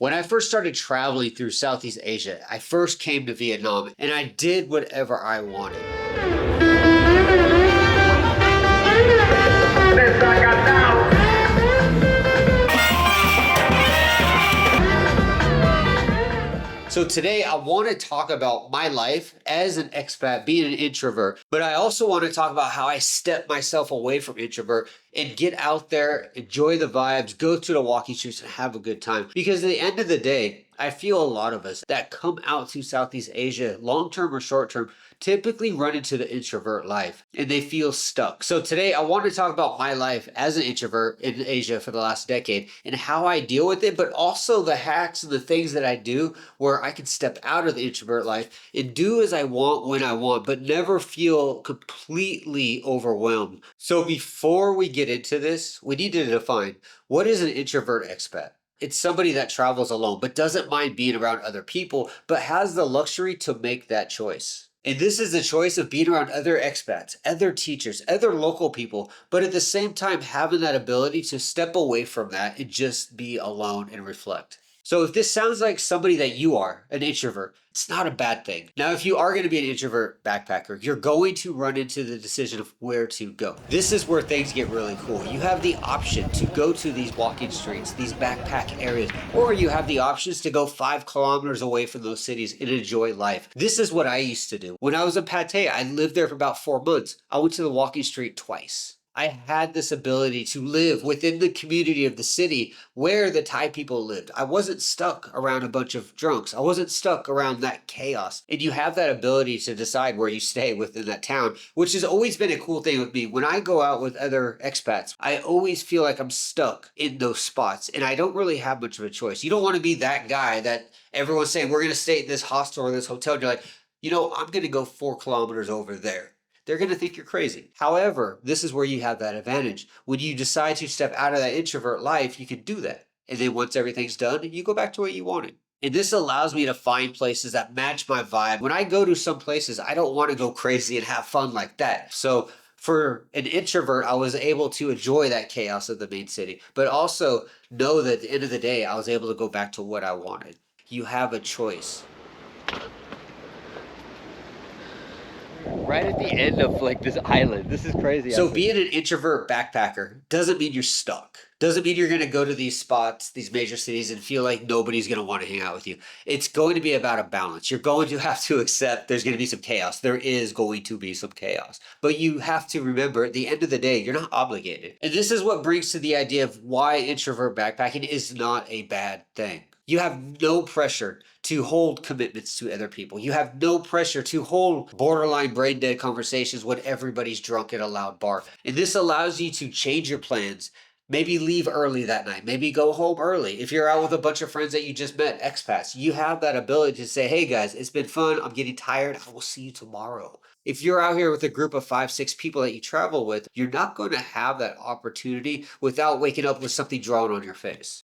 When I first started traveling through Southeast Asia, I first came to Vietnam and I did whatever I wanted. So today I want to talk about my life as an expat, being an introvert, but I also want to talk about how I step myself away from introvert and get out there, enjoy the vibes, go to the walking streets and have a good time. Because at the end of the day, I feel a lot of us that come out to Southeast Asia, long-term or short-term, typically run into the introvert life and they feel stuck. So today I want to talk about my life as an introvert in Asia for the last decade and how I deal with it, but also the hacks and the things that I do where I can step out of the introvert life and do as I want when I want, but never feel completely overwhelmed. So before we get into this, we need to define what is an introvert expat. It's somebody that travels alone, but doesn't mind being around other people, but has the luxury to make that choice. And this is the choice of being around other expats, other teachers, other local people, but at the same time having that ability to step away from that and just be alone and reflect. So if this sounds like somebody that you are, an introvert, it's not a bad thing. Now, if you are going to be an introvert backpacker, you're going to run into the decision of where to go. This is where things get really cool. You have the option to go to these walking streets, these backpack areas, or you have the options to go 5 kilometers away from those cities and enjoy life. This is what I used to do. When I was in Pattaya, I lived there for about 4 months. I went to the walking street twice. I had this ability to live within the community of the city where the Thai people lived. I wasn't stuck around a bunch of drunks. I wasn't stuck around that chaos. And you have that ability to decide where you stay within that town, which has always been a cool thing with me. When I go out with other expats, I always feel like I'm stuck in those spots and I don't really have much of a choice. You don't want to be that guy that everyone's saying, we're going to stay at this hostel or this hotel. And you're like, I'm going to go 4 kilometers over there. They're going to think you're crazy. However, this is where you have that advantage. When you decide to step out of that introvert life, you can do that. And then once everything's done, you go back to what you wanted. And this allows me to find places that match my vibe. When I go to some places, I don't want to go crazy and have fun like that. So for an introvert, I was able to enjoy that chaos of the main city, but also know that at the end of the day, I was able to go back to what I wanted. You have a choice. Right at the end of like this island. This is crazy. So being an introvert backpacker doesn't mean you're stuck. Doesn't mean you're going to go to these spots, these major cities and feel like nobody's going to want to hang out with you. It's going to be about a balance. You're going to have to accept there's going to be some chaos. There is going to be some chaos. But you have to remember at the end of the day, you're not obligated. And this is what brings to the idea of why introvert backpacking is not a bad thing. You have no pressure to hold commitments to other people. You have no pressure to hold borderline brain dead conversations when everybody's drunk at a loud bar. And this allows you to change your plans. Maybe leave early that night. Maybe go home early. If you're out with a bunch of friends that you just met, expats, you have that ability to say, hey guys, it's been fun. I'm getting tired. I will see you tomorrow. If you're out here with a group of 5, 6 people that you travel with, you're not going to have that opportunity without waking up with something drawn on your face.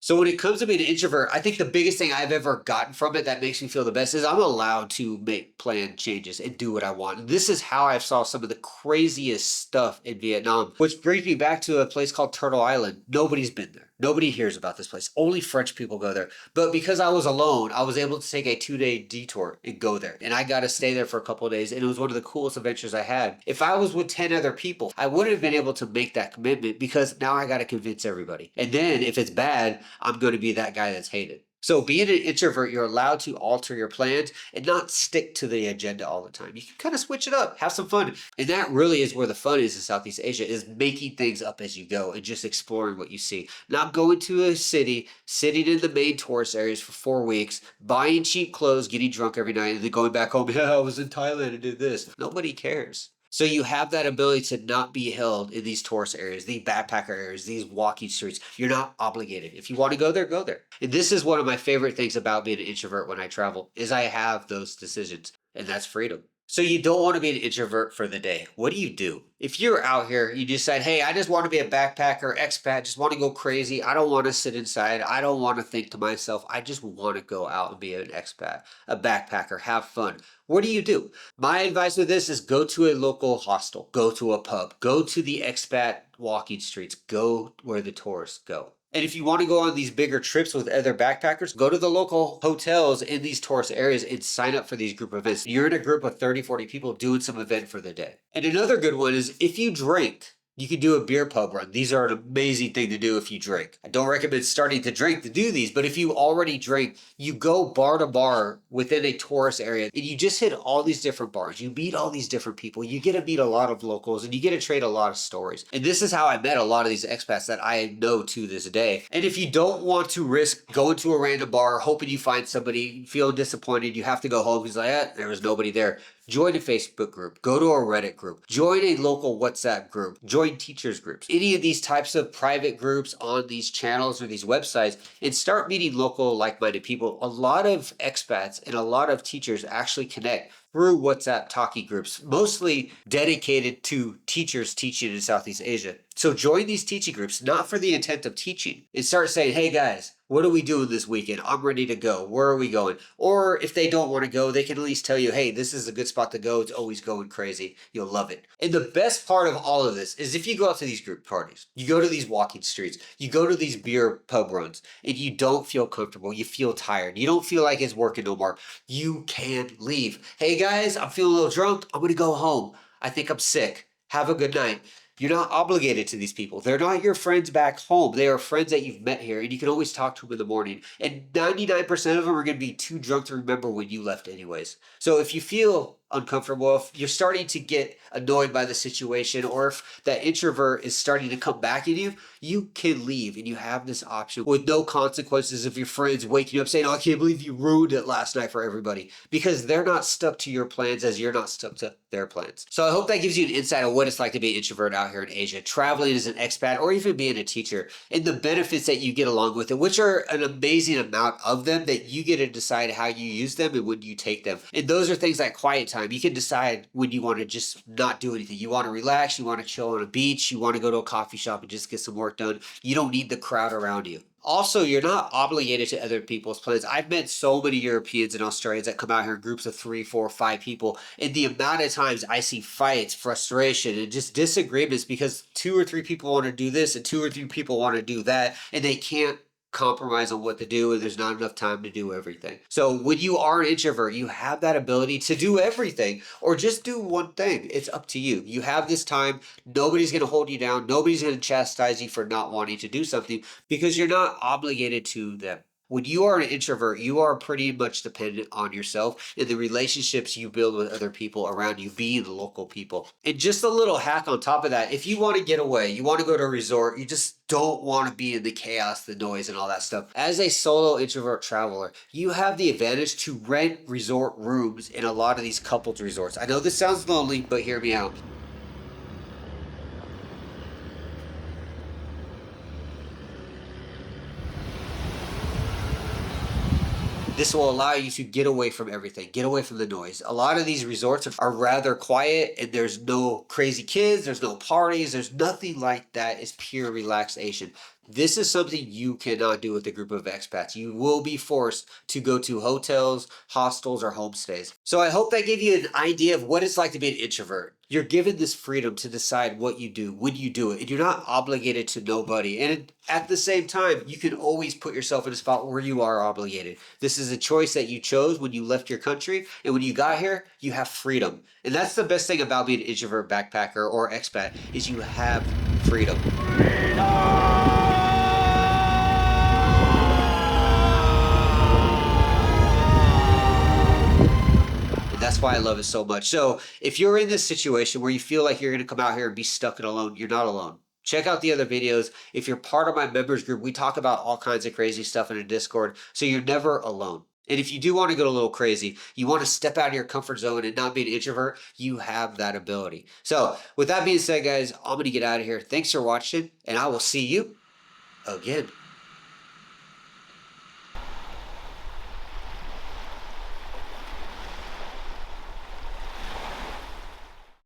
So when it comes to being an introvert, I think the biggest thing I've ever gotten from it that makes me feel the best is I'm allowed to make plan changes and do what I want. And this is how I saw some of the craziest stuff in Vietnam, which brings me back to a place called Turtle Island. Nobody's been there. Nobody hears about this place. Only French people go there. But because I was alone, I was able to take a 2-day detour and go there. And I got to stay there for a couple of days. And it was one of the coolest adventures I had. If I was with 10 other people, I wouldn't have been able to make that commitment because now I got to convince everybody. And then if it's bad, I'm going to be that guy that's hated. So being an introvert, you're allowed to alter your plans and not stick to the agenda all the time. You can kind of switch it up, have some fun. And that really is where the fun is in Southeast Asia, is making things up as you go and just exploring what you see. Not going to a city, sitting in the main tourist areas for 4 weeks, buying cheap clothes, getting drunk every night, and then going back home, yeah, I was in Thailand and did this. Nobody cares. So you have that ability to not be held in these tourist areas, these backpacker areas, these walking streets. You're not obligated. If you want to go there, go there. And this is one of my favorite things about being an introvert when I travel, is I have those decisions, and that's freedom. So you don't want to be an introvert for the day. What do? If you're out here, you decide, hey, I just want to be a backpacker, expat, just want to go crazy. I don't want to sit inside. I don't want to think to myself. I just want to go out and be an expat, a backpacker, have fun. What do? My advice with this is go to a local hostel, go to a pub, go to the expat walking streets, go where the tourists go. And if you want to go on these bigger trips with other backpackers, go to the local hotels in these tourist areas and sign up for these group events. You're in a group of 30, 40 people doing some event for the day. And another good one is if you drink, you could do a beer pub run. These are an amazing thing to do if you drink. I don't recommend starting to drink to do these, but if you already drink, you go bar to bar within a tourist area and you just hit all these different bars. You meet all these different people. You get to meet a lot of locals and you get to trade a lot of stories. And this is how I met a lot of these expats that I know to this day. And if you don't want to risk going to a random bar, hoping you find somebody, feel disappointed, you have to go home. He's like, there was nobody there. Join a Facebook group, go to a Reddit group, join a local WhatsApp group, join teachers groups, any of these types of private groups on these channels or these websites, and start meeting local like-minded people. A lot of expats and a lot of teachers actually connect through WhatsApp talkie groups, mostly dedicated to teachers teaching in Southeast Asia. So join these teaching groups, not for the intent of teaching, and start saying, hey guys, what are we doing this weekend? I'm ready to go. Where are we going? Or if they don't want to go, they can at least tell you, hey, this is a good spot to go. It's always going crazy. You'll love it. And the best part of all of this is if you go out to these group parties, you go to these walking streets, you go to these beer pub runs, and you don't feel comfortable, you feel tired, you don't feel like it's working no more, you can leave. Hey guys, I'm feeling a little drunk. I'm going to go home. I think I'm sick. Have a good night. You're not obligated to these people. They're not your friends back home. They are friends that you've met here, and you can always talk to them in the morning. And 99% of them are going to be too drunk to remember when you left anyways. So if you feel uncomfortable, if you're starting to get annoyed by the situation, or if that introvert is starting to come back in you, you can leave and you have this option with no consequences of your friends waking you up saying, oh, I can't believe you ruined it last night for everybody, because they're not stuck to your plans as you're not stuck to their plans. So I hope that gives you an insight on what it's like to be an introvert out here in Asia, traveling as an expat, or even being a teacher, and the benefits that you get along with it, which are an amazing amount of them that you get to decide how you use them and when you take them. And those are things like quiet time. You can decide when you want to just not do anything. You want to relax, you want to chill on a beach, you want to go to a coffee shop and just get some work done. You don't need the crowd around you. Also, you're not obligated to other people's plans. I've met so many Europeans and Australians that come out here in groups of 3, 4, 5 people. And the amount of times I see fights, frustration, and just disagreements because 2 or 3 people want to do this and 2 or 3 people want to do that, and they can't compromise on what to do, and there's not enough time to do everything. So when you are an introvert, you have that ability to do everything or just do one thing. It's up to you. You have this time. Nobody's going to hold you down. Nobody's going to chastise you for not wanting to do something because you're not obligated to them. When you are an introvert, you are pretty much dependent on yourself and the relationships you build with other people around you, being the local people. And just a little hack on top of that, if you want to get away, you want to go to a resort, you just don't want to be in the chaos, the noise, and all that stuff. As a solo introvert traveler, you have the advantage to rent resort rooms in a lot of these couples resorts. I know this sounds lonely, but hear me out. This will allow you to get away from everything, get away from the noise. A lot of these resorts are rather quiet and there's no crazy kids, there's no parties, there's nothing like that. It's pure relaxation. This is something you cannot do with a group of expats. You will be forced to go to hotels, hostels, or homestays. So I hope that gave you an idea of what it's like to be an introvert. You're given this freedom to decide what you do, when you do it, and you're not obligated to nobody. And at the same time, you can always put yourself in a spot where you are obligated. This is a choice that you chose when you left your country, and when you got here, you have freedom. And that's the best thing about being an introvert backpacker or expat, is you have freedom. That's why I love it so much. So if you're in this situation where you feel like you're going to come out here and be stuck and alone, you're not alone. Check out the other videos. If you're part of my members group, we talk about all kinds of crazy stuff in a Discord, so you're never alone. And if you do want to go a little crazy, you want to step out of your comfort zone and not be an introvert, you have that ability. So with that being said, guys, I'm going to get out of here. Thanks for watching, and I will see you again.